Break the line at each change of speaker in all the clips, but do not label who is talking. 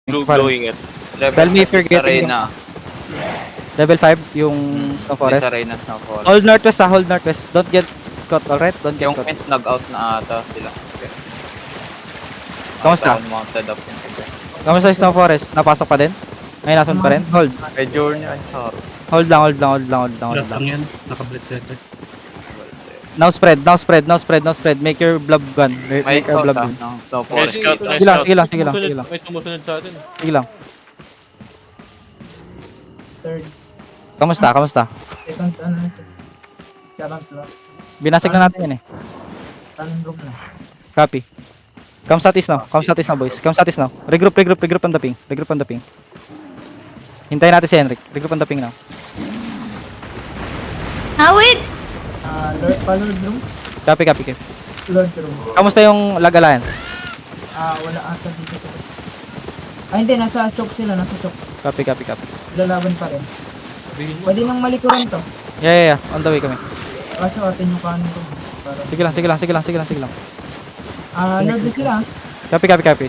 Blowing it.
Tell me if you're getting
Arena.
level 5 yung Snow Forest.
Sa Arena Snow Forest.
Hold northwest hold northwest. Don't get caught, alright? Don't get
Yung
caught.
Ent nag-out na ata sila. Okay.
Kamusta?
Mounted up yung iba.
Kamusta yung Snow Forest? Napasok pa din? Ay, nasun pa rin? Hold.
May journey ay sorry.
Hold lang, hold lang, hold lang, hold lang, hold
Lahat
lang.
lang yan. Naka-blitz dito.
Now spread, now spread, now spread, now spread. Make your blob gun.
May
Make your
scout
blob gun.
ng Snow
May
Forest.
scout, may
Sige lang,
scout.
sige lang, sige lang, sige lang.
May sumusunod sa atin.
Sige lang.
Third,
Kamusta? Kamusta?
second, second floor.
Binasag na natin yan eh.
Tanong room na.
Copy. Come southeast now. Come southeast now, boys. Come southeast now. Regroup, regroup, regroup on the ping. Regroup on the ping. Hintayin natin si Henrik. Regroup on the ping now.
Wait!
Lord room.
Copy, copy, copy.
Lord room.
Kamusta yung Lag Alliance?
Wala ata dito sa... hindi, nasa choke sila, nasa choke.
Copy, copy, copy.
Lalaban pa rin. Pwede nang malikuran to.
Yeah. On the way kami.
Kaso atin yung kanin to. Para...
Sige lang, sige lang, sige lang, sige lang, sige lang.
Lord na sila.
Copy, copy, copy.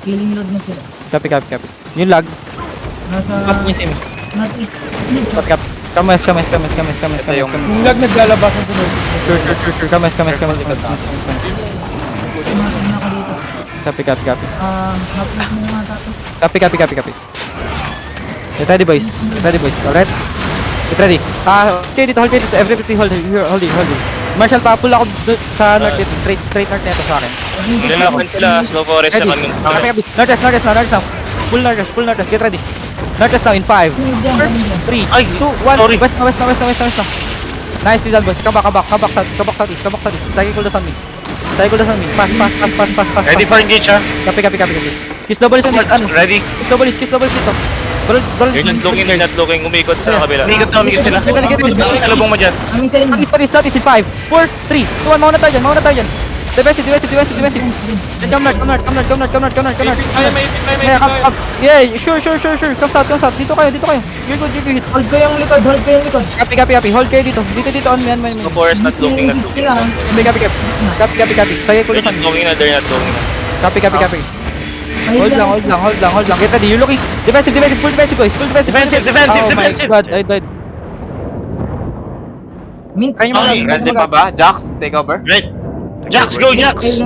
Killing lord na sila.
Copy, copy, copy. Yung lag.
Nasa
Copy niya si Mi.
northeast.
Copy, copy. Kames.
Ito yung-
Yung lag naglalabasan sa northeast.
Sure. Kames.
Sumatag na ako dito.
Copy.
Haplat mo nga tato.
Copy. Get ready, boys. Alright? Get ready. Okay, dito. Everybody hold it. Marshall, pa-pull ako sa north dito. Straight north nito sa akin.
Nilaban sila, Snow Forest sa
Ready.
kanong.
Northwest now. Pull northwest. Get ready. Northwest now in 5, 3, 2, 1.
Sorry.
West now. Nicely done, boys. Come back southeast. Cycle the sun me. Pass.
Ready for engage ha?
Copy. Kiss double on this.
Ready?
Kiss double dito.
They're not looking. Umikot sa kabila.
Umikot sila.
Salubong mo dyan.
Aming sa inyo.
Southeast in 5, 4, 3, 2, 1. Mauna tayo dyan. Defensive. Come north. Yeah, sure. Come south. Dito kayo. You're good.
Hold ko yung likod.
Copy. Hold kayo dito. Dito on man.
Snow Forest not looking.
Copy. Sige ko
They're not looking na.
Copy. Hold lang. Get ready. You're looking. Defensive, full defensive, boys. Oh my god, I died.
Mint.
Kaya mo
Ready pa ba? Jax, take over.
Right. Jax, go Jax!